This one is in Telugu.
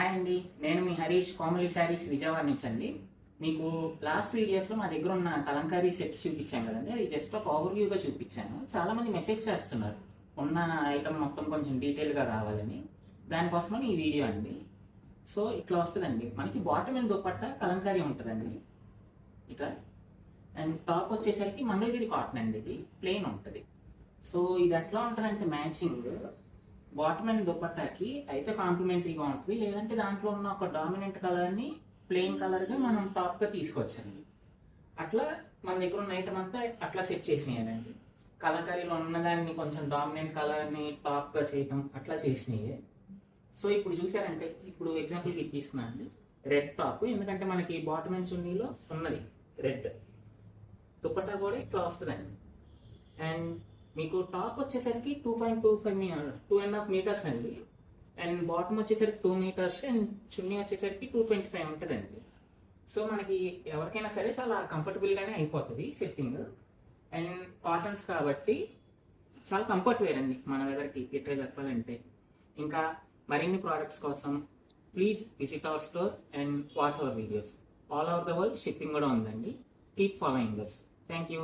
హాయ్ అండి, నేను మీ హరీష్ కోమలి శారీస్ విజయవాడ నుంచి అండి. మీకు లాస్ట్ వీడియోస్లో మా దగ్గర ఉన్న కలంకారీ సెట్స్ చూపించాను కదండి. అది జస్ట్ ఒక ఓవర్వ్యూగా చూపించాను. చాలామంది మెసేజ్ చేస్తున్నారు ఉన్న ఐటమ్ మొత్తం కొంచెం డీటెయిల్గా కావాలని. దానికోసమని ఈ వీడియో అండి. సో ఇట్లా వస్తుందండి. మనకి బాటమ్ అండ్ దుపట్టా కలంకారీ ఉంటుందండి ఇట్లా. అండ్ టాప్ వచ్చేసరికి మంగళగిరి కాటన్ అండి, ఇది ప్లెయిన్ ఉంటుంది. సో ఇది ఎట్లా ఉంటుందంటే మ్యాచింగ్ బాటమ్ అండ్ దుపట్టాకి అయితే కాంప్లిమెంటరీగా ఉంటుంది, లేదంటే దాంట్లో ఉన్న ఒక డామినెంట్ కలర్ని ప్లెయిన్ కలర్గా మనం టాప్గా తీసుకొచ్చండి. అట్లా మన దగ్గర ఉన్న ఐటమ్ అంతా అట్లా సెట్ చేసినాయండి. కలంకారీలో ఉన్నదాన్ని కొంచెం డామినెంట్ కలర్ని టాప్గా చేయటం అట్లా చేసినాయి. సో ఇప్పుడు చూసారంటే, ఇప్పుడు ఎగ్జాంపుల్కి ఇది తీసుకున్నాను అండి, రెడ్ టాప్. ఎందుకంటే మనకి బాటమ్ అండ్ చున్నీలో ఉన్నది రెడ్, దుపట్టా కూడా ఇట్లా వస్తుందండి. అండ్ మీకు టాప్ వచ్చేసరికి 2.5 మీటర్స్ అండి. అండ్ బాటమ్ వచ్చేసరికి 2 మీటర్స్ అండ్ చున్నీ వచ్చేసరికి 225 ఉంటుందండి. సో మనకి ఎవరికైనా సరే చాలా కంఫర్టబుల్గానే అయిపోతుంది సెట్టింగ్. అండ్ కాటన్స్ కాబట్టి చాలా కంఫర్ట్ వేర్ అండి మన వెదర్కి ఇట్లా చెప్పాలంటే. ఇంకా మరిన్ని ప్రోడక్ట్స్ కోసం please visit our store and watch our videos. All over the world shipping కూడా ఉందండి. Keep following us. Thank you.